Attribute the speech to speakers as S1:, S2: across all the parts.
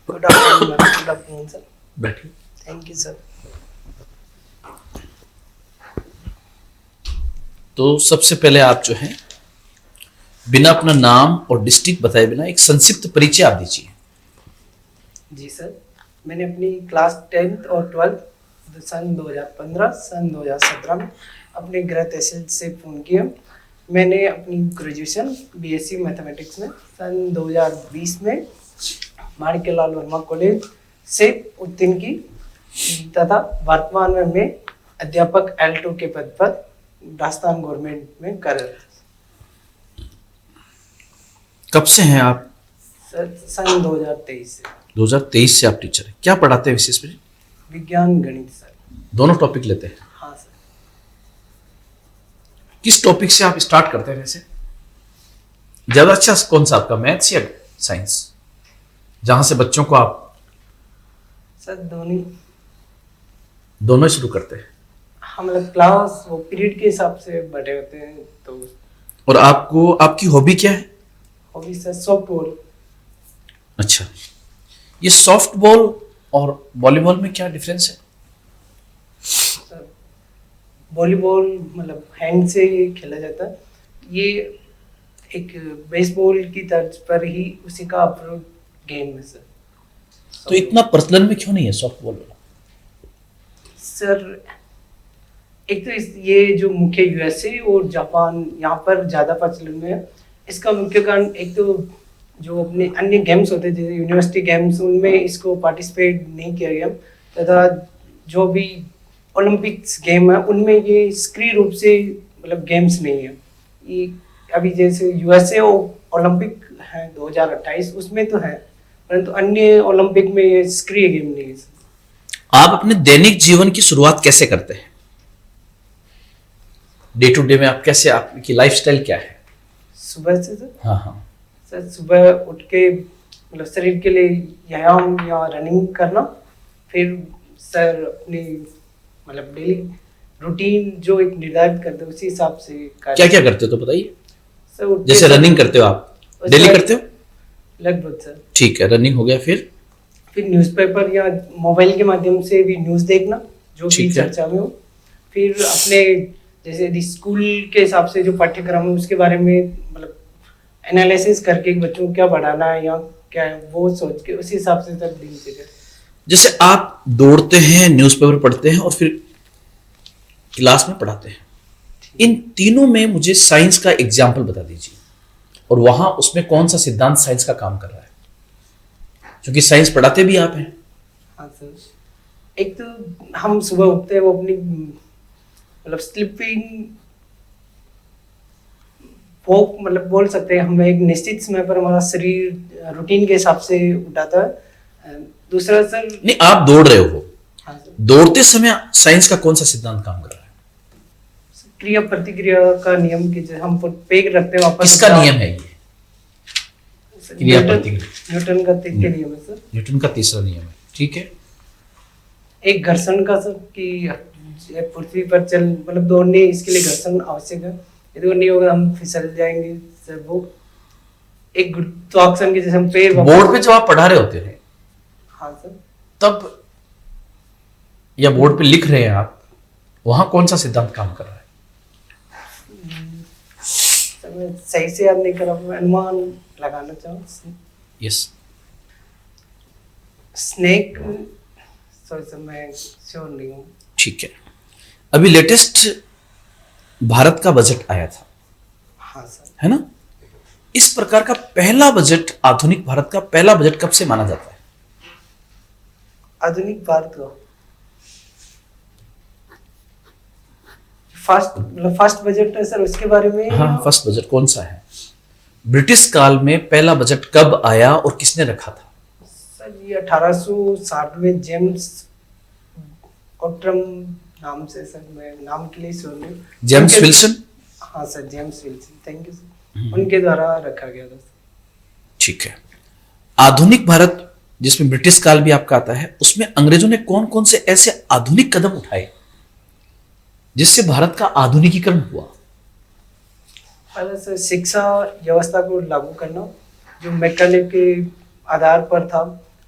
S1: Good afternoon ma'am, good afternoon sir.
S2: बैठिए।
S1: Thank you sir.
S2: तो सबसे पहले आप जो है बिना अपना नाम और डिस्ट्रिक्ट बताए बिना एक संक्षिप्त परिचय आप दीजिए।
S1: जी सर, मैंने अपनी क्लास 10th और 12th सन 2015 सन 2017 में अपने गृह तहसील से पूर्ण किया। मैंने अपनी ग्रेजुएशन बीएससी मैथमेटिक्स में सन 2020 में माणिक्यलाल वर्मा कॉलेज से उत्तीर्ण की तथा वर्तमान में मैं अध्यापक L2 के पद पर राजस्थान गवर्नमेंट में कार्यरत हूं।
S2: कब से हैं आप?
S1: सर सन 2023 से।
S2: 2023 से आप टीचर हैं। क्या पढ़ाते हैं विशेष में?
S1: विज्ञान गणित सर।
S2: दोनों टॉपिक लेते हैं?
S1: हाँ सर।
S2: किस टॉपिक से आप स्टार्ट करते हैं वैसे? ज्यादा अच्छा कौन सा आपका, मैथ्स या साइंस, जहां से बच्चों को आप?
S1: सर दोनों
S2: दोनों शुरू करते हैं।
S1: हम लोग क्लास वो पीरियड के हिसाब से बटे होते हैं तो।
S2: और आपको आपकी हॉबी क्या है?
S1: Hobby sir softball.
S2: अच्छा, ये सॉफ्ट बॉल और वॉलीबॉल में क्या डिफरेंस है?
S1: सर वॉलीबॉल मतलब हैंड से खेला जाता है, ये एक बेसबॉल की तर्ज पर ही उसी का अप्रोच गेम है सर।
S2: तो इतना प्रचलन में क्यों नहीं है सॉफ्ट बॉल वाला?
S1: सर एक तो ये जो मुख्य यूएसए और जापान यहाँ पर ज़्यादा प्रचलन में है। इसका मुख्य कारण एक तो जो अपने अन्य गेम्स होते हैं जैसे यूनिवर्सिटी गेम्स, उनमें इसको पार्टिसिपेट नहीं किया गया तथा जो भी ओलंपिक्स गेम है उनमें ये सक्रिय रूप से मतलब गेम्स नहीं है। ये अभी जैसे यूएसए ओलंपिक है 2028 उसमें तो है, परंतु अन्य ओलंपिक में ये सक्रिय गेम नहीं है।
S2: आप अपने दैनिक जीवन की शुरुआत कैसे करते हैं? डे टू डे में आप कैसे, आपकी लाइफस्टाइल क्या है?
S1: सुबह से सर?
S2: हाँ हाँ।
S1: सर सुबह उठ के मतलब शरीर के लिए व्यायाम या रनिंग करना, फिर सर अपनी मतलब डेली रूटीन जो एक निर्धारित करते हो उसी हिसाब से
S2: क्या क्या करते हो तो बताइए।
S1: सर उठ के
S2: जैसे रनिंग करते हो आप, डेली करते हो?
S1: लगभग सर।
S2: ठीक है, रनिंग हो गया। फिर
S1: न्यूज़पेपर या मोबाइल के माध्यम से भी न्यूज़ देखना जो भी
S2: ठीक है।
S1: चर्चा में हो। फिर अपने जैसे यदि स्कूल के हिसाब से जो पाठ्यक्रम है उसके बारे में मतलब एनालिसिस करके बच्चों को क्या पढ़ाना है या क्या है वो सोच के उसी हिसाब से सर दिनचर्या।
S2: जैसे आप दौड़ते हैं, न्यूज़पेपर पढ़ते हैं और फिर क्लास में पढ़ाते हैं, इन तीनों में मुझे साइंस का एग्जाम्पल बता दीजिए और वहां उसमें कौन सा सिद्धांत साइंस का काम कर रहा है, क्योंकि साइंस पढ़ाते भी आप हैं।
S1: हाँ सर, एक तो हम सुबह उठते हैं वो अपनी मतलब स्लीपिंग वो मतलब बोल सकते हैं हम एक निश्चित समय पर हमारा शरीर रूटीन के हिसाब से उठाता है। दूसरा सर
S2: नहीं, आप दौड़ रहे हो,
S1: हाँ सर,
S2: दौड़ते समय साइंस का कौन सा सिद्धांत काम कर रहा है?
S1: क्रिया प्रतिक्रिया का नियम की जो हम पेग रखते हैं वापस।
S2: किसका नियम है ये? क्रिया प्रतिक्रिया,
S1: न्यूटन का तीसरा नियम है सर।
S2: न्यूटन का तीसरा नियम है, ठीक है।
S1: एक घर्षण का सर कि पृथ्वी पर चल मतलब दौड़ने इसके लिए घर्षण आवश्यक है, यदि वो नहीं होगा हम फिसल जाएंगे सर। वो एक गुरुत्वाकर्षण की जैसे हम पैर
S2: बोर्ड पे जब आप पढ़ा रहे होते हैं
S1: हाँ सर,
S2: तब या बोर्ड पे लिख रहे हैं आप, वहां कौन सा सिद्धांत काम कर रहा है?
S1: सर मैं सही से याद नहीं कर रहा, मैं अनुमान लगाना चाहूँ।
S2: यस।
S1: स्नेक, सॉरी सर मैं श्योर नहीं हूँ।
S2: ठीक है। अभी लेटेस्ट भारत का बजट आया था,
S1: हाँ सर।
S2: है ना? इस प्रकार का पहला बजट, आधुनिक भारत का पहला बजट कब से माना जाता है?
S1: आधुनिक भारत का फर्स्ट बजट है सर, उसके बारे में।
S2: हाँ, फर्स्ट बजट कौन सा है? ब्रिटिश काल में पहला बजट कब आया और किसने रखा था?
S1: सर ये 1860 में जेम्स ऑट्रम नाम से, सर मैं नाम के लिए सुन रही हूँ।
S2: James Wilson?
S1: हाँ sir, James Wilson, thank you sir, उनके द्वारा रखा गया था।
S2: ठीक है। आधुनिक भारत जिसमें ब्रिटिश काल भी आपका आता है, उसमें अंग्रेजों ने कौन कौन से ऐसे आधुनिक कदम उठाए जिससे भारत का आधुनिकीकरण हुआ?
S1: पहले सर शिक्षा व्यवस्था को लागू करना जो मैकेनिक के आधार पर था,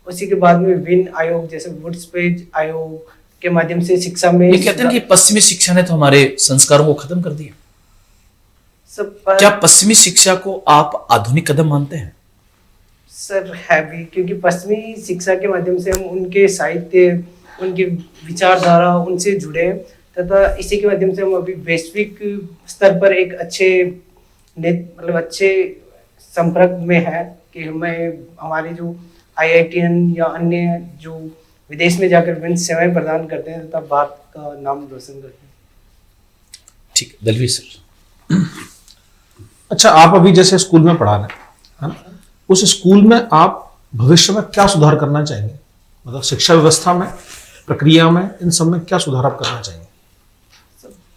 S1: उसी के बाद में विन आयोग जैसे वुड्सपेज आयोग के माध्यम से शिक्षा में
S2: ये कहते हैं कि पश्चिमी शिक्षा ने तो हमारे संस्कारों को खत्म कर दिया।
S1: सब
S2: क्या पश्चिमी शिक्षा को आप आधुनिक कदम मानते हैं?
S1: सर है भी, क्योंकि पश्चिमी शिक्षा के माध्यम से हम उनके साहित्य, उनकी विचारधारा उनसे जुड़े, तथा इसी के माध्यम से हम अभी वैश्विक स्तर पर एक अच्छे अच्छे संपर्क में है कि हमें हमारे जो IITN या अन्य जो विदेश में जाकर विभिन्न सेवाएं प्रदान करते हैं तथा भारत का नाम रोशन करते हैं।
S2: ठीक, दलवीर सर।
S3: अच्छा, आप अभी जैसे स्कूल में पढ़ा रहे हैं, उस स्कूल में आप भविष्य में क्या सुधार करना चाहेंगे? मतलब शिक्षा व्यवस्था में, प्रक्रिया में, इन सब में क्या सुधार आप करना चाहेंगे?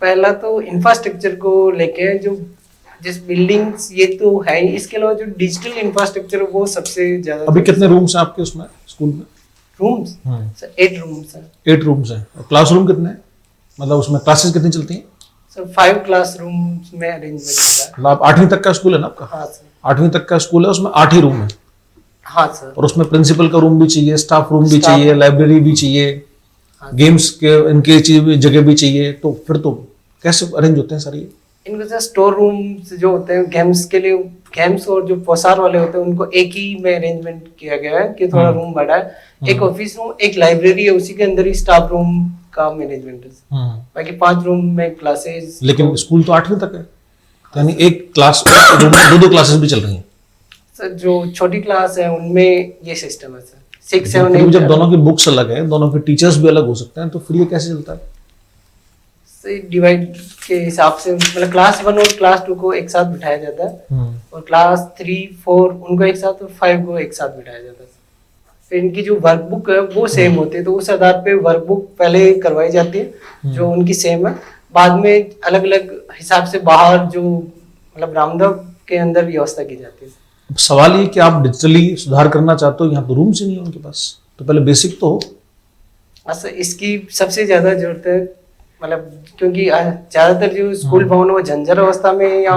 S1: पहला तो इंफ्रास्ट्रक्चर को लेके, जो जिस बिल्डिंग्स ये तो है ही, इसके अलावा जो डिजिटल इंफ्रास्ट्रक्चर वो सबसे ज्यादा।
S3: अभी कितने रूम्स हैं आपके उसमें स्कूल में?
S1: रूम्स सर 8 रूम्स हैं।
S3: 8 रूम्स हैं। और क्लासरूम कितने हैं? मतलब उसमें क्लासेस कितनी चलती हैं?
S1: सर 5 क्लासरूम्स में अरेंजमेंट है।
S3: मतलब आप 8वीं तक का स्कूल है ना आपका?
S1: हाँ सर।
S3: 8वीं तक का स्कूल है, उसमें 8 ही रूम है।
S1: हाँ सर।
S3: और उसमें प्रिंसिपल का रूम भी चाहिए, स्टाफ रूम भी चाहिए, लाइब्रेरी भी चाहिए, गेम्स के इनके जगह भी चाहिए, तो फिर तो कैसे अरेंज होते हैं सर ये?
S1: इनको सर स्टोर रूम्स जो होते हैं गेम्स के लिए, गेम्स और जो पोसार वाले होते हैं उनको एक ही में अरेंजमेंट किया गया है कि थोड़ा रूम बड़ा है। एक ऑफिस रूम, एक लाइब्रेरी है, उसी के अंदर ही स्टाफ रूम का मैनेजमेंट है। बाकी 5 रूम में क्लासेस।
S3: लेकिन स्कूल तो 8वीं तक है, तो यानी एक क्लास रूम में 2-2 क्लासेस भी चल रही हैं।
S1: सर जो छोटी क्लास है उनमें ये सिस्टम है सर, 6, 7,
S3: फिर
S1: 8।
S3: जब दोनों की बुक्स अलग है, दोनों के टीचर्स भी अलग हो सकते हैं, तो फिर ये कैसे चलता है?
S1: डिवाइड के हिसाब से, मतलब क्लास 1 और क्लास 2 को एक साथ बिठाया जाता है, और क्लास 3, 4 उनको एक साथ, और 5 को एक साथ बिठाया जाता है। फिर इनकी जो वर्कबुक है वो सेम होती है, तो उस आधार पे वर्कबुक पहले करवाई जाती है जो उनकी सेम है, बाद में अलग अलग हिसाब से बाहर जो मतलब रामदेव के अंदर व्यवस्था की जाती है।
S3: अब सवाल ये कि आप डिजिटली सुधार करना चाहते हो, यहाँ तो रूम से नहीं है उनके पास, तो पहले बेसिक तो हो।
S1: अच्छा, इसकी सबसे ज्यादा जरूरत है, मतलब क्योंकि ज्यादातर जो स्कूल भवन वो जर्जर अवस्था में या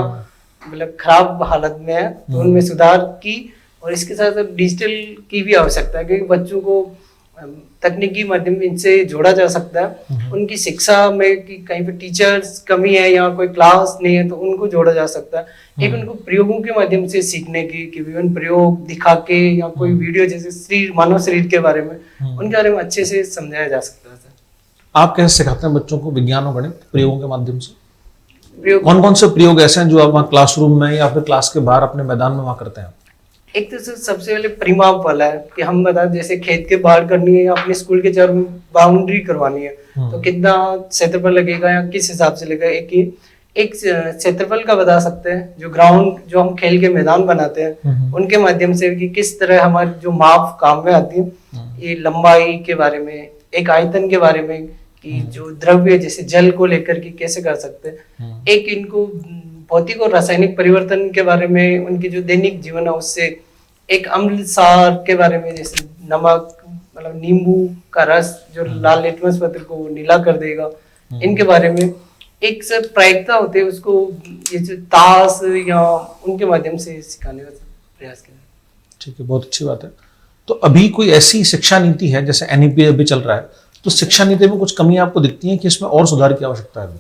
S1: मतलब खराब हालत में है, तो उनमें सुधार की, और इसके साथ डिजिटल की भी आवश्यकता है, क्योंकि बच्चों को तकनीकी माध्यम इनसे जोड़ा जा सकता है। उनकी शिक्षा में कि कहीं पे टीचर्स कमी है या कोई क्लास नहीं है तो उनको जोड़ा जा सकता है। एक उनको प्रयोगों के माध्यम से सीखने की, कि विभिन्न प्रयोग दिखा के या कोई वीडियो जैसे शरीर, मानव शरीर के बारे में, उनके बारे में अच्छे से समझाया जा सकता है।
S3: आप कैसे सिखाते हैं बच्चों को विज्ञान और गणित प्रयोगों के माध्यम से?
S1: प्रयोग
S3: कौन कौन से प्रयोग ऐसे हैं जो आप वहाँ क्लासरूम में या फिर क्लास के बाहर अपने मैदान में वहाँ करते हैं?
S1: एक तो सबसे पहले परिमाप वाला है कि हम बता, जैसे खेत के बाहर करनी है या अपने स्कूल के चारों बाउंड्री करवानी है, तो कितना क्षेत्रफल लगेगा या किस हिसाब से लगेगा। एक क्षेत्रफल का बता सकते हैं, जो ग्राउंड, जो हम खेल के मैदान बनाते हैं उनके माध्यम से, कि किस तरह हमारी जो माप काम में आती है। ये लंबाई के बारे में, एक आयतन के बारे में, कि जो द्रव्य जैसे जल को लेकर के कैसे कर सकते हैं। एक इनको भौतिक और रासायनिक परिवर्तन के बारे में, उनकी जो दैनिक जीवन है उससे। एक अम्ल सार के बारे में, जैसे नमक, मतलब नींबू का रस जो लाल लिटमस पत्र को नीला कर देगा, इनके बारे में। एक सर प्रायिकता होते है, उसको ये जो ताश या उनके माध्यम से सिखाने का प्रयास किया।
S3: ठीक है, बहुत अच्छी बात है। तो अभी कोई ऐसी शिक्षा नीति है, जैसे NEP अभी चल रहा है, तो शिक्षा नीति में कुछ कमियां आपको दिखती हैं कि इसमें और सुधार की आवश्यकता है अभी?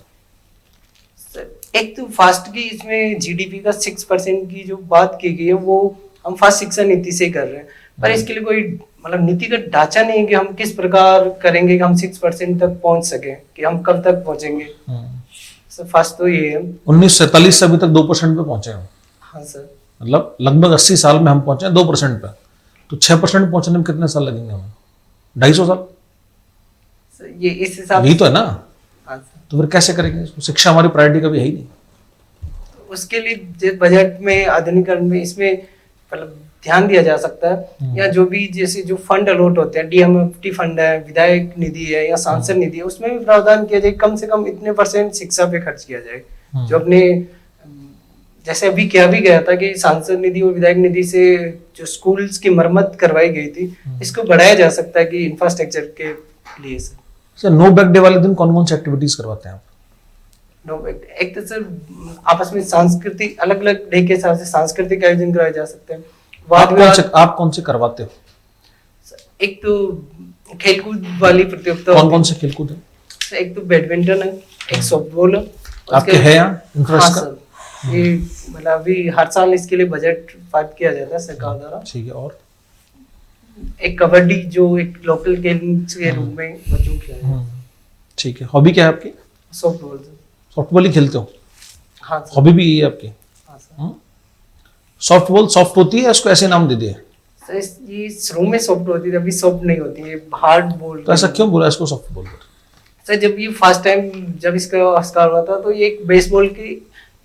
S1: एक तो फास्ट की इसमें GDP का 6% की जो बात की गई है वो हम फास्ट शिक्षा नीति से कर रहे हैं, पर इसके लिए कोई मतलब नीतिगत ढांचा नहीं है कि हम किस प्रकार करेंगे कि हम 6% तक पहुंच सके, कि हम कब तक पहुंचेंगे। सर फास्ट तो ये है
S3: 1947 से अभी तक 2% पे पहुंचे हैं।
S1: हाँ सर,
S3: मतलब लगभग 80 साल में हम पहुंचे हैं 2% पे, तो 6% पहुंचने में कितने साल लगेंगे हमें? 250 साल।
S1: ये इस हिसाब
S3: यही तो है ना।
S1: हाँ सर,
S3: तो फिर कैसे करेंगे? शिक्षा हमारी प्रायोरिटी कभी है ही नहीं।
S1: उसके लिए बजट में, आधुनिकीकरण में, इसमें मतलब ध्यान दिया जा सकता है, या जो भी जैसे जो फंड अलॉट होते हैं, DMFT फंड है, विधायक निधि है या सांसद निधि है, उसमें भी प्रावधान किया जाए, कम से कम इतने % शिक्षा पे खर्च किया जाए। जो अपने जैसे अभी किया भी गया था कि सांसद निधि और विधायक निधि से जो स्कूल्स की मरम्मत करवाई गई थी, इसको बढ़ाया जा सकता है कि इंफ्रास्ट्रक्चर के लिए।
S3: सर नो बैक डे वाले दिन कौन कौन सी एक्टिविटीज करवाते हैं आप?
S1: नो बैक, एक तो सर आपस में सांस्कृतिक, अलग अलग डे के हिसाब से सांस्कृतिक आयोजन कराए जा सकते हैं।
S3: आप कौन से करवाते हो?
S1: एक तो खेलकूद वाली प्रतियोगिता
S3: कौन
S1: होती
S3: कौन से खेलकूद है?
S1: है। एक तो बैडमिंटन है, एक सॉफ्टबॉल है।
S3: आपके है यहाँ इंटरेस्ट
S1: हाँ
S3: का?
S1: सर, ये मतलब अभी हर साल इसके लिए बजट फाइट किया जाता है सरकार द्वारा।
S3: ठीक है, और
S1: एक कबड्डी जो एक लोकल गेम्स के रूप में बच्चों को खिलाया जाता है।
S3: ठीक है। हॉबी क्या है आपकी?
S1: Softball sir.
S3: सॉफ्टबॉल ही खेलते हो?
S1: हाँ सर।
S3: हॉबी भी यही है आपकी?
S1: हाँ सर।
S3: सॉफ्टबॉल सॉफ्ट होती है, इसको ऐसे नाम दे दिए?
S1: सर ये शुरू में सॉफ्ट होती थी, अभी सॉफ्ट नहीं होती है, हार्ड बॉल।
S3: तो ऐसा क्यों बोला इसको सॉफ्टबॉल?
S1: सर जब ये फर्स्ट टाइम जब इसका आविष्कार हुआ था तो ये एक बेसबॉल के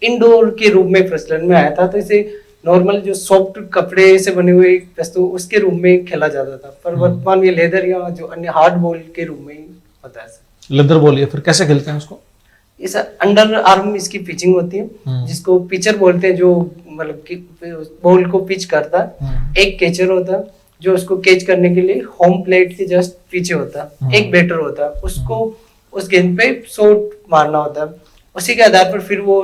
S1: इंडोर के रूप में प्रचलन में आया था, तो इसे नॉर्मल जो सॉफ्ट कपड़े से बने हुए वस्तु उसके रूप में खेला जाता था, पर वर्तमान में लेदर या जो अन्य हार्ड बॉल के रूप में ही होता है सर।
S3: लेदर बॉल है, फिर कैसे खेलते हैं इसको?
S1: ये सर अंडर आर्म इसकी पिचिंग होती है, जिसको पिचर बोलते हैं, जो मतलब कि बॉल को पिच करता है। एक कैचर होता है जो उसको कैच करने के लिए होम प्लेट के जस्ट पीछे होता है। एक बैटर होता है, उसको उस गेंद पे शॉट मारना होता है। उसी के आधार पर फिर वो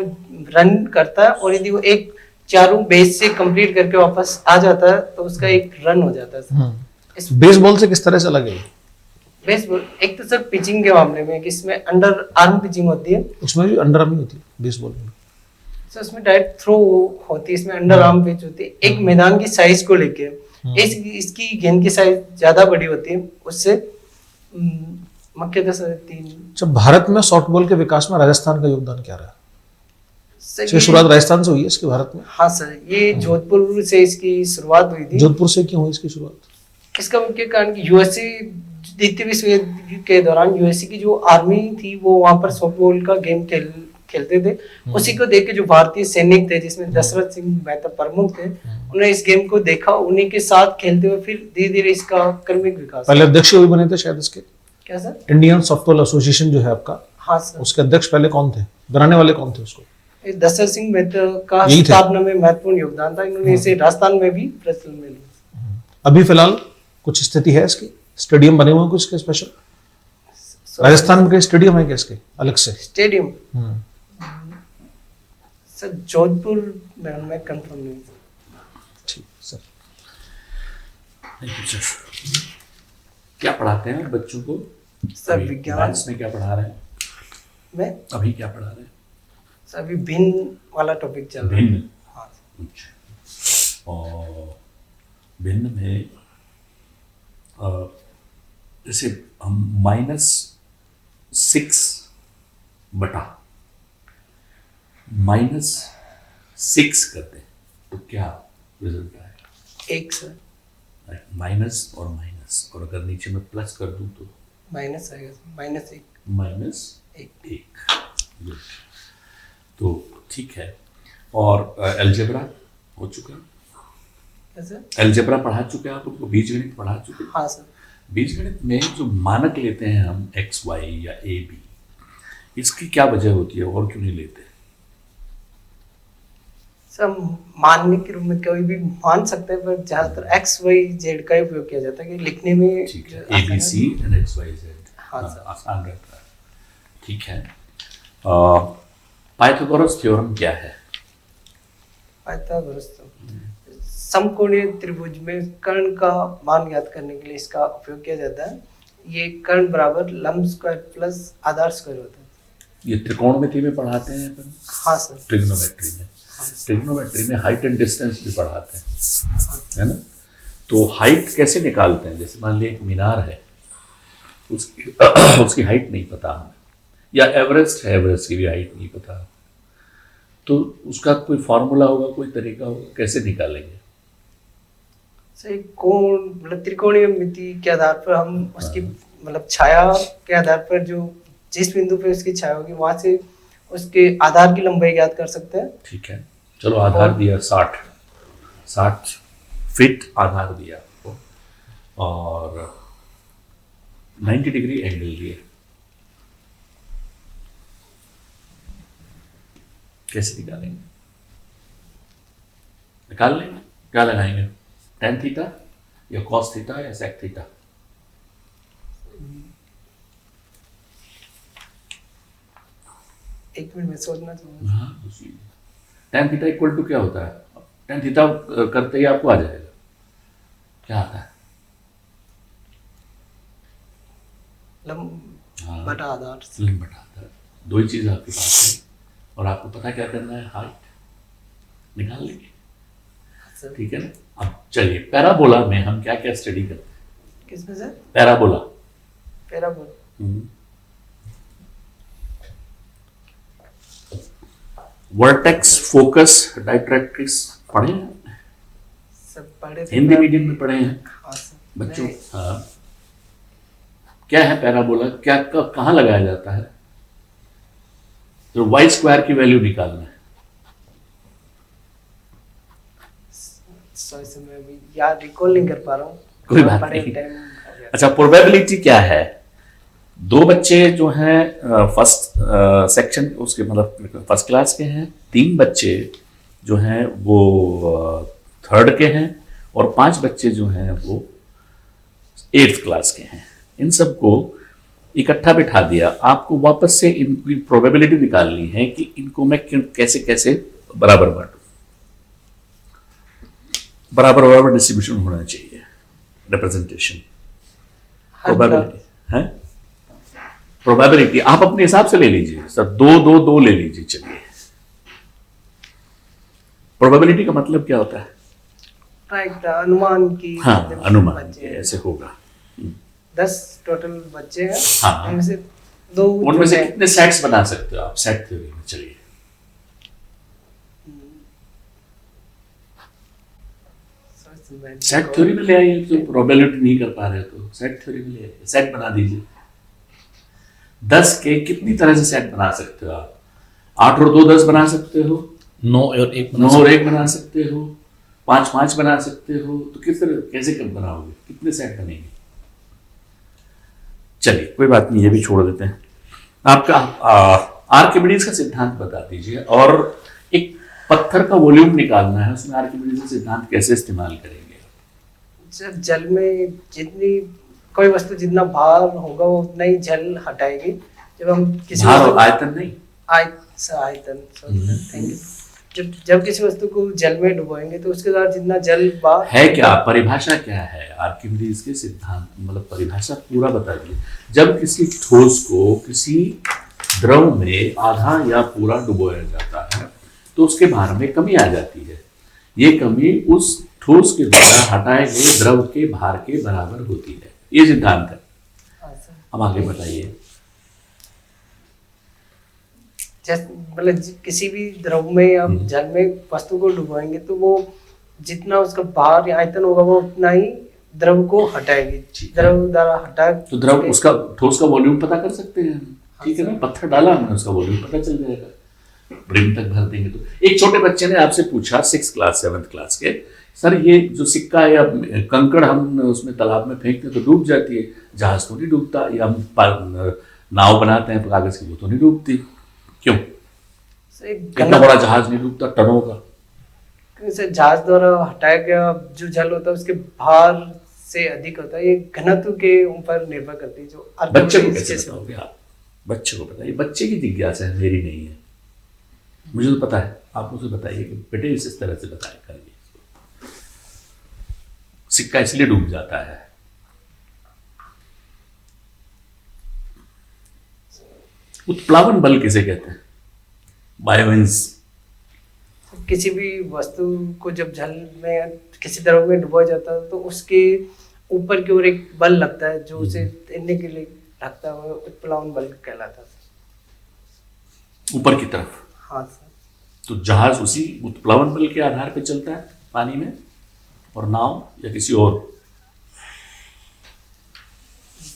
S1: रन करता है, और यदि वो एक चारों बेस से कंप्लीट करके वापस आ जाता है तो उसका एक रन हो जाता है सर। इस
S3: बेसबॉल से किस तरह से अलग है?
S1: बेसबॉल एक तो सर पिचिंग के मामले में कि इसमें अंडर आर्म पिचिंग होती है,
S3: उसमें भी अंडर आर्म नहीं होती बेसबॉल में?
S1: सर उसमें डायरेक्ट थ्रो होती है, इसमें अंडर आर्म पिच होती है। एक मैदान की साइज को लेके इसकी गेंद की साइज ज्यादा बड़ी होती है, उससे मुख्यतः सर 3।
S3: जब भारत में सॉफ्टबॉल के विकास में राजस्थान का योगदान क्या रहा?
S1: सर
S3: इसकी शुरुआत राजस्थान से हुई है इसके भारत में?
S1: हाँ सर, ये जोधपुर से इसकी शुरुआत हुई थी।
S3: जोधपुर से क्यों हुई इसकी शुरुआत?
S1: इसका मुख्य कारण कि यूएसए द्वितीय विश्व युद्ध के दौरान यूएसए की जो आर्मी थी वो वहां पर सॉफ्टबॉल का गेम खेलते थे। उसी को देख के जो भारतीय सैनिक थे, जिसमें दशरथ सिंह मेहता प्रमुख थे, उन्होंने इस गेम को देखा, उन्हीं के साथ खेलते हुए फिर धीरे धीरे इसका क्रमिक विकास।
S3: पहले अध्यक्ष वही बने थे शायद इसके?
S1: क्या सर?
S3: इंडियन सॉफ्टबॉल एसोसिएशन जो है आपका,
S1: हाँ सर।
S3: उसके अध्यक्ष पहले कौन थे? बनाने वाले कौन थे उसको?
S1: दशरथ सिंह मेहता का
S3: यही थे।
S1: स्थापना में महत्वपूर्ण योगदान था। इन्होंने इसे राजस्थान में भी प्रचलन में लिया।
S3: अभी फिलहाल कुछ स्थिति है इसकी? स्टेडियम बने हुए हैं कुछ के स्पेशल? राजस्थान में कई स्टेडियम है क्या इसके अलग से?
S1: स्टेडियम सर जोधपुर में मैं कंफर्म नहीं हूं।
S3: ठीक सर।
S2: Thank you sir. क्या पढ़ाते हैं बच्चों को?
S1: सर
S2: अभी
S1: विज्ञान
S2: मैथ्स में क्या पढ़ा रहे हैं?
S1: में
S2: अभी क्या पढ़ा रहे हैं?
S1: सर अभी भिन्न वाला टॉपिक चल रहा है।
S2: भिन्न।
S1: हाँ।
S2: अच्छा। और भिन्न में जैसे हम -6 बटा -6 करते हैं तो क्या रिजल्ट आएगा?
S1: 1 सर।
S2: माइनस और माइनस, और अगर नीचे में प्लस कर दूं तो
S1: माइनस आएगा सर, -1।
S2: -1। तो ठीक है। और अलजेब्रा हो चुका?
S1: सर
S2: अलजेब्रा पढ़ा चुके हैं आप उनको? बीजगणित पढ़ा चुके हैं?
S1: हाँ सर।
S2: बीजगणित में जो मानक लेते हैं हम XY या AB, इसकी क्या वजह होती है और क्यों नहीं लेते?
S1: सर मानने के रूप में कोई भी मान सकते हैं, पर ज्यादातर XYZ का ही उपयोग किया जाता है कि लिखने में
S2: ठीक है,
S1: आसान है।
S2: ABC and XYZ।
S1: हाँ सर।
S2: आसान रहता है। ठीक है। पाइथागोरस थ्योरम क्या है?
S1: पाइथागोरस समकोणीय त्रिभुज में कर्ण का मान ज्ञात करने के लिए इसका उपयोग किया जाता है। ये कर्ण बराबर लंब स्क्वायर प्लस आधार स्क्वायर होता है।
S2: ये त्रिकोणमिति में पढ़ाते हैं अपन?
S1: हाँ सर।
S2: ट्रिग्नोमेट्री में। ट्रिग्नोमेट्री में हाइट एंड डिस्टेंस भी पढ़ाते हैं, है ना? तो हाइट कैसे निकालते हैं? जैसे मान लीजिए एक मीनार है, उसकी हाइट नहीं पता हमें, या एवरेस्ट है, एवरेस्ट की भी हाइट नहीं पता, तो उसका कोई फॉर्मूला होगा, कोई तरीका होगा, कैसे निकालेंगे?
S1: सही कोण मतलब त्रिकोणीय मिति के आधार पर हम उसकी मतलब छाया के आधार पर जो जिस बिंदु पे उसकी छाया होगी वहां से उसके आधार की लंबाई ज्ञात कर सकते हैं।
S2: ठीक है, चलो आधार दिया 60 फीट आधार दिया आपको, और 90 डिग्री एंगल दिए, कैसे निकालेंगे? निकाल लेंगे। क्या लगाएंगे? tan थीटा या cos थीटा या sec थीटा?
S1: एक मिनट में सोचना चाहूंगा।
S2: हाँ, tan थीटा इक्वल टू क्या होता है? tan थीटा करते ही आपको आ जाएगा क्या आता है?
S1: बटा आधार।
S2: स्लिम बटा आधार, दो ही चीज़ आपके पास है और आपको पता क्या करना है, हाइट निकाल लेंगे,
S1: सर
S2: ठीक है ना। अब चलिए पैराबोला में हम क्या क्या स्टडी करते हैं।
S1: किसमें sir?
S2: Parabola,
S1: parabola.
S2: Vertex, focus, directrix पढ़े हैं,
S1: सब पढ़े थे
S2: हिंदी
S1: पर-
S2: मीडियम में पढ़े हैं
S1: हाँ सर।
S2: बच्चों।
S1: नहीं,
S2: हाँ, क्या है पैराबोला, क्या कहाँ लगाया जाता है? तो वाई स्क्वायर की वैल्यू निकालना है।
S1: सॉरी सर मैं अभी याद रिकॉल नहीं कर पा रहा हूँ।
S2: कोई बात
S1: पढ़े
S2: नहीं।
S1: टाइम हो गया।
S2: अच्छा, प्रोबेबिलिटी क्या है? दो बच्चे जो हैं फर्स्ट सेक्शन उसके मतलब फर्स्ट क्लास के हैं, 3 बच्चे जो हैं वो थर्ड के हैं और 5 बच्चे जो हैं वो 8th क्लास के हैं। इन सबको इकट्ठा बिठा दिया, आपको वापस से इनकी प्रोबेबिलिटी निकालनी है कि इनको मैं कैसे कैसे बराबर बांटूं। बराबर डिस्ट्रीब्यूशन होना चाहिए, रिप्रेजेंटेशन,
S1: हर
S2: प्रोबेबिलिटी है। प्रोबेबिलिटी आप अपने हिसाब से ले लीजिए सर, 2 ले लीजिए। चलिए, प्रोबेबिलिटी का मतलब क्या होता है?
S1: राइट, अनुमान की।
S2: हाँ, अनुमान
S1: बच्चे हैं।
S2: ऐसे होगा।
S1: 10 टोटल बच्चे हैं।
S2: हाँ।
S1: उनमें से 2
S2: उनमें से कितने सेट्स बना सकते हो आप सेट थ्योरी में? चलिए, सेट थ्योरी में ले आइए। तो प्रोबेबिलिटी नहीं कर पा रहे हो तो सेट थ्योरी में ले आइए, सेट बना दीजिए। 10 के कितनी तरह से सेट बना सकते हो आप? 8 और 2 10 बना सकते हो,
S3: 9 और 1
S2: 9 और 1 बना सकते हो, 5 5 बना सकते हो। तो किस तरह कैसे कब बनाओगे, कितने सेट बनेंगे? चलिए कोई बात नहीं, ये भी छोड़ देते हैं। आपका आर्किमिडीज का सिद्धांत बता दीजिए, और एक पत्थर का वॉल्यूम निकालना है, उसमें आर्किमिडीज का सिद्धांत कैसे इस्तेमाल करेंगे?
S1: जब जल में जितनी कोई वस्तु जितना भार होगा वो उतना ही जल हटाएगी। जब हम किसी
S2: भार और
S1: वस्तु
S2: आयतन नहीं,
S1: आयतन, थैंक यू। जब किसी वस्तु को जल में डुबोएंगे तो उसके साथ जितना जल बाहर
S2: है क्या, परिभाषा क्या है आर्किमिडीज के सिद्धांत, मतलब परिभाषा पूरा बता दीजिए। जब किसी ठोस को किसी द्रव में आधा या पूरा डुबोया जाता है तो उसके भार में कमी आ जाती है। ये कमी उस ठोस के द्वारा हटाए गए द्रव के भार के बराबर होती है, ये सिद्धांत है।
S1: हाँ, सर।
S2: अब आगे बताइए।
S1: मतलब किसी भी द्रव में या जल में वस्तु को डुबोएंगे तो वो जितना उसका भार या आयतन होगा वो उतना ही द्रव को हटाएगी।
S2: ठीक है।
S1: द्रव द्वारा हटा
S2: तो द्रव उसका ठोस का वॉल्यूम पता कर सकते हैं, ठीक है ना। पत्थर डाला हमने, उसका वॉल्यूम पता चल जाएगा, ब्रिम तक भर देंगे। तो एक छोटे बच्चे ने आपसे पूछा 6th क्लास 7th क्लास के, सर ये जो सिक्का या कंकड़ हम उसमें तालाब में फेंकते तो डूब जाती है, जहाज तो नहीं डूबता, या हम नाव बनाते हैं कागज की, वो तो नहीं डूबती, क्यों? इतना बड़ा जहाज नहीं डूबता, टनों का।
S1: से जहाज द्वारा हटाया गया जो जल होता है उसके भार से अधिक होता है। ये घनत्व के ऊपर निर्भर करती है। जो
S2: बच्चे को
S1: आर्किमिडीज
S2: कैसे बताओगे आप? बच्चे को बताइए, बच्चे की जिज्ञासा है, मेरी नहीं है। मुझे तो पता है, आप मुझे बताइए कि बेटे इस तरह से बताया करिए, सिक्का इसलिए डूब जाता है। उत्प्लावन बल किसे कहते हैं? बायोवेंस।
S1: किसी भी वस्तु को जब जल में किसी द्रव में डुबोया जाता है तो उसके ऊपर की ओर एक बल लगता है जो उसे तैरने के लिए लगता है, वो उत्प्लावन बल कहलाता है।
S2: ऊपर की तरफ।
S1: हाँ सर।
S2: तो जहाज उसी उत्प्लावन बल के आधार पर चलता है पानी में, और नाव या किसी और।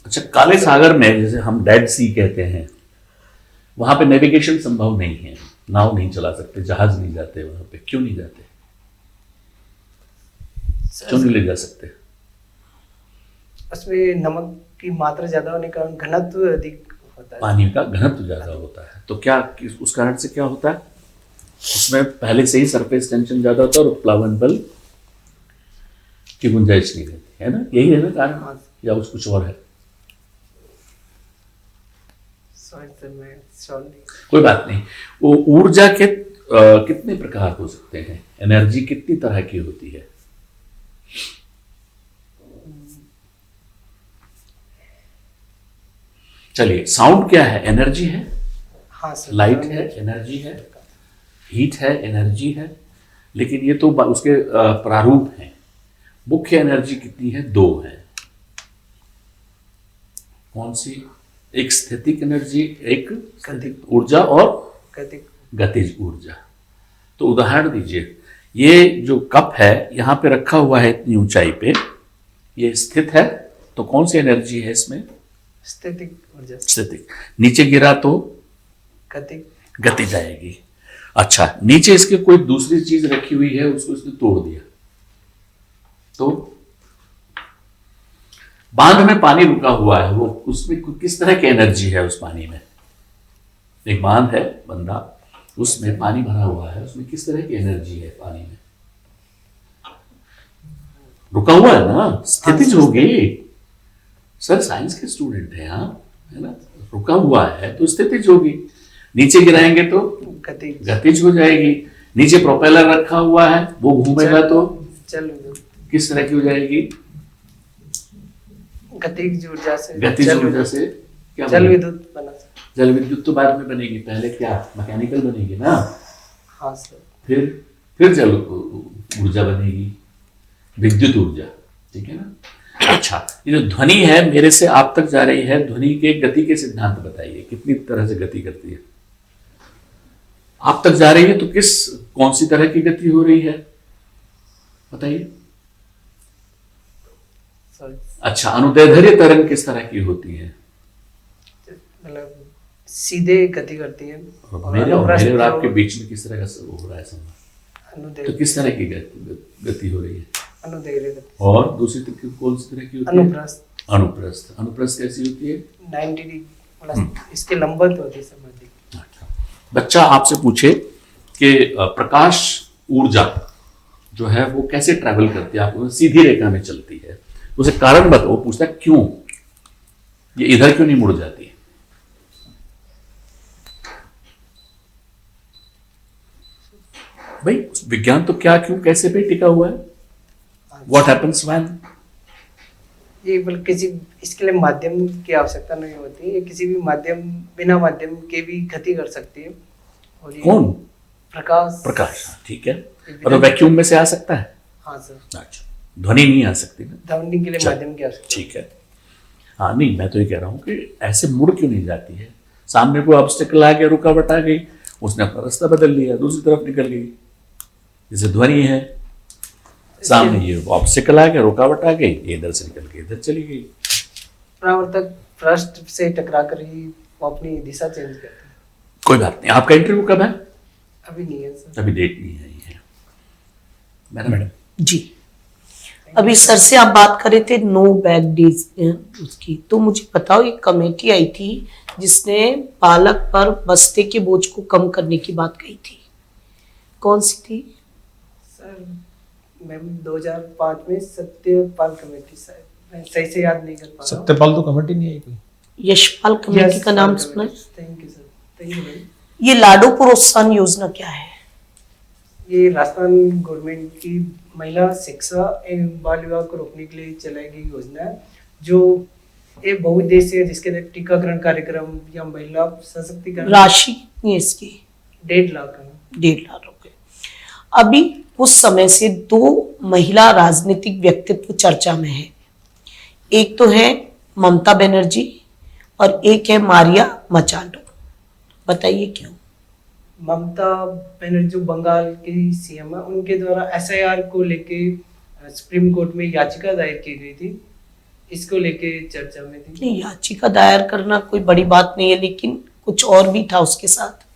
S2: अच्छा, काले सागर में जैसे हम डेड सी कहते हैं, वहां पे नेविगेशन संभव नहीं है, नाव नहीं चला सकते, जहाज नहीं जाते वहां पे। क्यों नहीं जाते? क्यों नहीं ले जा सकते?
S1: उसमें नमक की मात्रा ज्यादा होने के कारण घनत्व अधिक होता है।
S2: पानी का घनत्व ज्यादा होता है, तो क्या उस कारण से क्या होता है, उसमें पहले से ही सरफेस टेंशन ज्यादा होता है और उत्प्लावन बल की गुंजाइश नहीं रहती है ना, यही है ना कारण, या कुछ और है?
S1: सॉरी सर, मैं श्योर नहीं।
S2: कोई बात नहीं। वो ऊर्जा के कितने प्रकार हो सकते हैं, एनर्जी कितनी तरह की होती है? चलिए, साउंड क्या है? एनर्जी है,
S1: हाँ सर।
S2: लाइट है, एनर्जी है, हीट है, एनर्जी है, लेकिन ये तो उसके प्रारूप हैं। मुख्य एनर्जी कितनी है? 2 है। कौन सी? एक स्थितिक एनर्जी, एक स्थितिक ऊर्जा और गतिज ऊर्जा। तो उदाहरण दीजिए, ये जो कप है यहाँ पे रखा हुआ है इतनी ऊंचाई पे, ये स्थित है, तो कौन सी एनर्जी है इसमें?
S1: स्थितिक ऊर्जा।
S2: स्थितिक। नीचे गिरा तो गति जाएगी। अच्छा, नीचे इसके कोई दूसरी चीज रखी हुई है, उसको इसने तोड़ दिया, तो बांध में पानी रुका हुआ है, वो उसमें किस तरह की एनर्जी है? उस पानी में एक बांध है बंदा, उसमें पानी भरा हुआ है, उसमें किस तरह की एनर्जी है? पानी में रुका हुआ है ना, स्थितिज होगी। सर साइंस के स्टूडेंट है, हाँ है ना, रुका हुआ है तो स्थितिज होगी। नीचे गिराएंगे तो गतिज हो जाएगी। नीचे प्रोपेलर रखा हुआ है, वो घूमेगा तो किस तरह की हो जाएगी?
S1: गतिज ऊर्जा से।
S2: गतिज ऊर्जा से क्या?
S1: जल विद्युत बना।
S2: जल विद्युत तो बाद में बनेगी, पहले क्या? मैकेनिकल बनेगी ना।
S1: हाँ सर।
S2: फिर जल ऊर्जा बनेगी, विद्युत ऊर्जा, ठीक है ना। अच्छा, ये जो ध्वनि है मेरे से आप तक जा रही है, ध्वनि के गति के सिद्धांत बताइए, कितनी तरह से गति करती है? आप तक जा रही है तो कौन सी तरह की गति हो रही है बताइए। अच्छा, अनुदैर्ध्य तरंग किस तरह की होती है?
S1: मतलब सीधे गति करती है।
S2: मेरे और आपके बीच में किस तरह का हो रहा है संबंध? तो किस तरह की गति हो रही है?
S1: अनुदैर्ध्य गति।
S2: और दूसरी कौन सी तरह की होती है?
S1: अनुप्रस्थ।
S2: अनुप्रस्थ। अनुप्रस्थ कैसी होती है?
S1: 90 डिग्री, मतलब इसके लंबवत होती है संबंधी।
S2: अच्छा, बच्चा आपसे पूछे कि प्रकाश ऊर्जा जो है वो कैसे ट्रैवल करती है? आपको सीधी रेखा में चलती है, उसे कारण बताओ। वो पूछता है क्यों ये इधर क्यों नहीं मुड़ जाती है? भाई विज्ञान तो क्या क्यों कैसे पे टिका हुआ है? What happens when?
S1: ये बल्कि किसी इसके लिए माध्यम की आवश्यकता नहीं होती है, किसी भी माध्यम, बिना माध्यम के भी गति कर सकती है। और ये
S2: कौन?
S1: प्रकाश।
S2: प्रकाश, ठीक है। मतलब वैक्यूम में से आ सकता है?
S1: हाँ सर।
S2: अच्छा, ध्वनि नहीं आ सकती ना?
S1: ध्वनि के लिए माध्यम की आवश्यकता।
S2: ठीक है। हाँ, नहीं मैं तो ये कह रहा हूँ कि ऐसे मुड़ क्यों नहीं जाती है? सामने कोई ऑब्स्टेकल आ गया, रुकावट आ गई, उसने अपना रास्ता बदल लिया, दूसरी तरफ निकल गई। जैसे ध्वनि है, सामने ये ऑब्स्टेकल आ गया, रुकावट आ गई, ये इधर से निकल के इधर चली गई।
S1: परावर्तक पृष्ठ से टकरा कर ही वो अपनी दिशा चेंज करते हैं।
S2: कोई बात नहीं। आपका इंटरव्यू कब है?
S1: अभी नहीं है सर।
S2: अभी डेट नहीं आई है। मैडम
S4: जी, अभी सर से आप बात कर रहे थे नो बैग डेज उसकी, तो मुझे बताओ, एक कमेटी आई थी जिसने पालक पर बस्ते के बोझ को कम करने की बात कही थी, कौन सी थी
S1: सर? मैम 2005 में सत्यपाल कमेटी, शायद मैं सही से याद नहीं कर पा रहा हूं।
S3: सत्यपाल तो कमेटी नहीं आई कोई।
S4: यशपाल कमेटी का नाम सुना है?
S1: Thank you sir, thank you ma'am.
S4: ये लाडो प्रोत्साहन योजना क्या है?
S1: ये राजस्थान गवर्नमेंट की महिला शिक्षा एवं बाल विवाह को रोकने के लिए चलाई गई योजना है, जो एक बहुउद्देशीय है, जिसके तहत टीकाकरण कार्यक्रम या महिला सशक्तिकरण।
S4: राशि कितनी है इसकी?
S1: 1.5 लाख है।
S4: 1.5 लाख रुपए। अभी कुछ समय से 2 महिला राजनीतिक व्यक्तित्व चर्चा में है। एक तो है ममता बनर्जी और एक है मारिया मचांडो। बताइए क्यों?
S1: ममता बनर्जी जो बंगाल की सीएम है, उनके द्वारा एसआईआर को लेके सुप्रीम कोर्ट में याचिका दायर की गई थी, इसको लेके चर्चा में थी।
S4: नहीं, याचिका दायर करना कोई बड़ी बात नहीं है, लेकिन कुछ और भी था उसके साथ।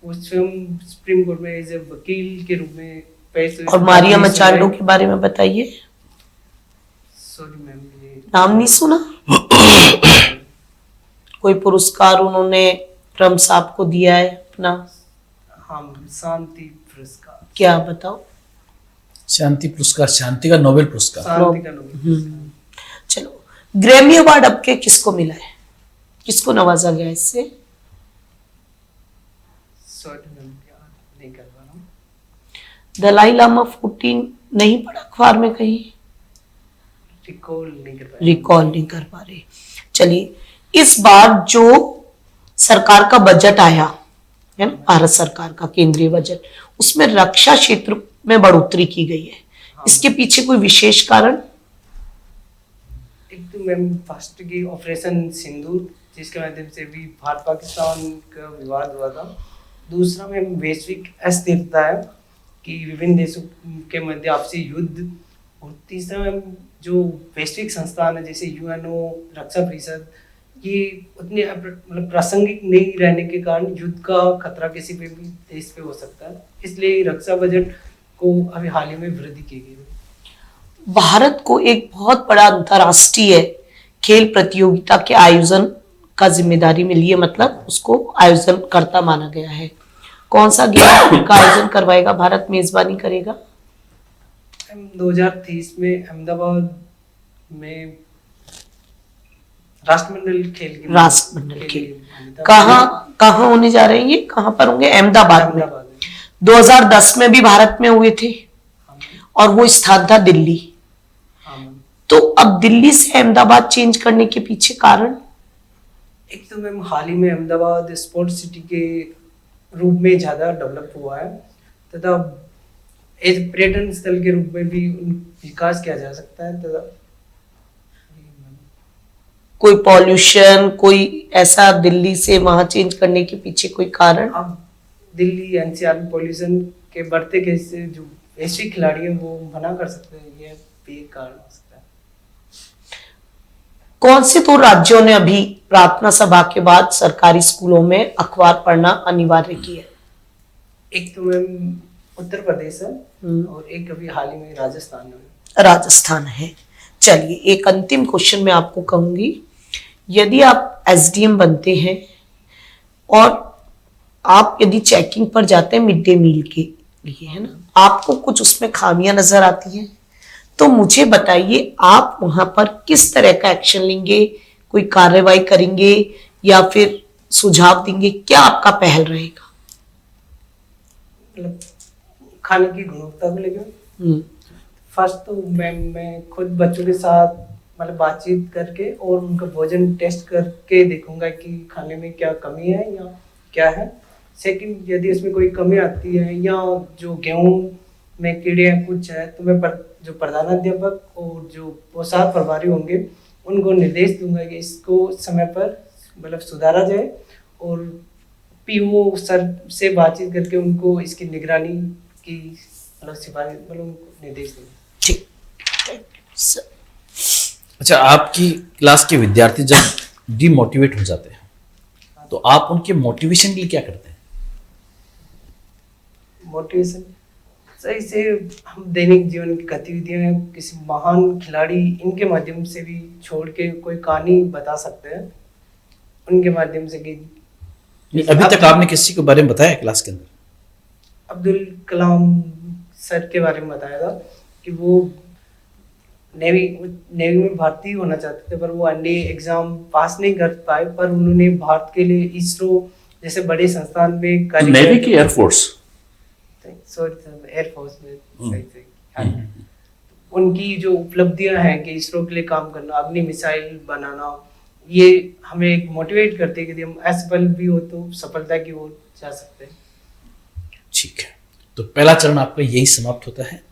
S1: वो स्वयं सुप्रीम कोर्ट में एज ए वकील के रूप में पेश हुई।
S4: और मारिया मचांडो के बारे में बताइए।
S1: सॉरी मैम, ये
S4: नाम नहीं सुना? कोई पुरस्कार उन्होंने ट्रम्प साहब को दिया है अपना?
S1: हाँ, शांति पुरस्कार।
S4: क्या बताओ?
S2: शांति पुरस्कार, शांति का नोबेल पुरस्कार।
S1: शांति का नोबेल।
S4: चलो, ग्रैमी अवार्ड अब के किसको मिला है? किसको नवाजा गया इससे?
S1: सॉरी मैम, याद नहीं कर पा रहा हूँ।
S4: दलाई लामा 14 नहीं पढ़ा अखबार में कहीं?
S1: रिकॉल नहीं कर पा रहा।
S4: रिकॉल नहीं कर पा रहे। चलिए, इस बार जो सरकार का बजट आया है ना, भारत सरकार का केंद्रीय बजट, उसमें रक्षा क्षेत्र में बढ़ोतरी की गई है। इसके पीछे कोई विशेष कारण?
S1: एक तो मैम फर्स्ट की ऑपरेशन सिंदूर, जिसके माध्यम से भी भारत पाकिस्तान का विवाद हुआ था। दूसरा मैम वैश्विक अस्थिरता है कि विभिन्न देशों के मध्य आपसी युद्ध। और तीसरा मैम जो वैश्विक संस्थान है जैसे यूएनओ, रक्षा परिषद, ये उतने मतलब प्रासंगिक नहीं रहने के कारण युद्ध का खतरा किसी पे भी देश पे हो सकता है। इसलिए रक्षा बजट को अभी हाल ही में वृद्धि की गई है।
S4: भारत को एक बहुत बड़ा अंतर्राष्ट्रीय खेल प्रतियोगिता के आयोजन का जिम्मेदारी मिली है, मतलब उसको आयोजन करता माना गया है। कौन सा गेम का आयोजन करवाएगा भारत, मेजबानी करेगा?
S1: 2030 में अहमदाबाद में राष्ट्रमंडल खेल
S4: कहाँ होने जा रहे हैं? ये कहाँ पर होंगे? अहमदाबाद में। 2010 में भी भारत में हुए थे और वो स्थान था दिल्ली। तो अब दिल्ली से अहमदाबाद चेंज करने के पीछे कारण?
S1: एक तो मैम हाल ही में अहमदाबाद स्पोर्ट्स सिटी के रूप में ज्यादा डेवलप हुआ है तथा एक पर्यटन स्थल के रूप में भी विकास किया जा सकता है तथा
S4: कोई पॉल्यूशन, कोई ऐसा दिल्ली से वहां चेंज करने के पीछे कोई कारण?
S1: अब दिल्ली एनसीआर में पॉल्यूशन के बढ़ते केस से जो वैश्विक खिलाड़ी हैं वो मना कर सकते हैं, ये भी एक कारण हो सकता है।
S4: कौन से दो राज्यों ने अभी प्रार्थना सभा के बाद सरकारी स्कूलों में अखबार पढ़ना अनिवार्य किया है?
S1: एक तो मैम उत्तर प्रदेश है और एक अभी हाल ही में राजस्थान में।
S4: राजस्थान है। चलिए, एक अंतिम क्वेश्चन मैं आपको कहूंगी, यदि आप एसडीएम बनते हैं और आप यदि चेकिंग पर जाते हैं मिड डे मील के लिए, है ना, आपको कुछ उसमें खामियां नजर आती हैं, तो मुझे बताइए आप वहां पर किस तरह का एक्शन लेंगे? कोई कार्रवाई करेंगे या फिर सुझाव देंगे? क्या आपका पहल रहेगा?
S1: मतलब खाने की गुणवत्ता को लेकर फर्स्ट तो मैं खुद बच्चों के साथ मतलब बातचीत करके और उनका भोजन टेस्ट करके देखूंगा कि खाने में क्या कमी है या क्या है। सेकंड, यदि इसमें कोई कमी आती है या जो गेहूं में कीड़े हैं कुछ है तो मैं जो प्रधानाध्यापक और जो पोशाक प्रभारी होंगे उनको निर्देश दूंगा कि इसको समय पर मतलब सुधारा जाए और पीओ सर से बातचीत करके उनको इसकी निगरानी की मतलब सिफारिश मतलब उनको निर्देश देंगे।
S4: ठीक।
S2: अच्छा, आपकी क्लास के विद्यार्थी जब डिमोटिवेट हो जाते हैं तो आप उनके मोटिवेशन के लिए क्या करते हैं?
S1: मोटिवेशन सही से हम दैनिक जीवन की गतिविधियां किसी महान खिलाड़ी इनके माध्यम से भी छोड़ के कोई कहानी बता सकते हैं उनके माध्यम से कि
S2: अभी तक आपने किसी के बारे में बताया क्लास के अंदर?
S1: अब्दुल कलाम सर के बारे में बताया था कि वो नेवी में भर्ती होना चाहते थे पर वो एनडीए एग्जाम पास नहीं कर पाए, पर उन्होंने भारत के लिए इसरो जैसे बड़े संस्थान में कार्य
S2: नेवी की एयरफोर्स
S1: एयरफोर्स में सही हाँ। उनकी जो उपलब्धियां हैं कि इसरो के लिए काम करना, अग्नि मिसाइल बनाना, ये हमें एक मोटिवेट करते हैं कि यदि हम असफल भी हो तो सफलता की ओर जा सकते हैं।
S2: ठीक है, तो पहला चरण आपका यही समाप्त होता है।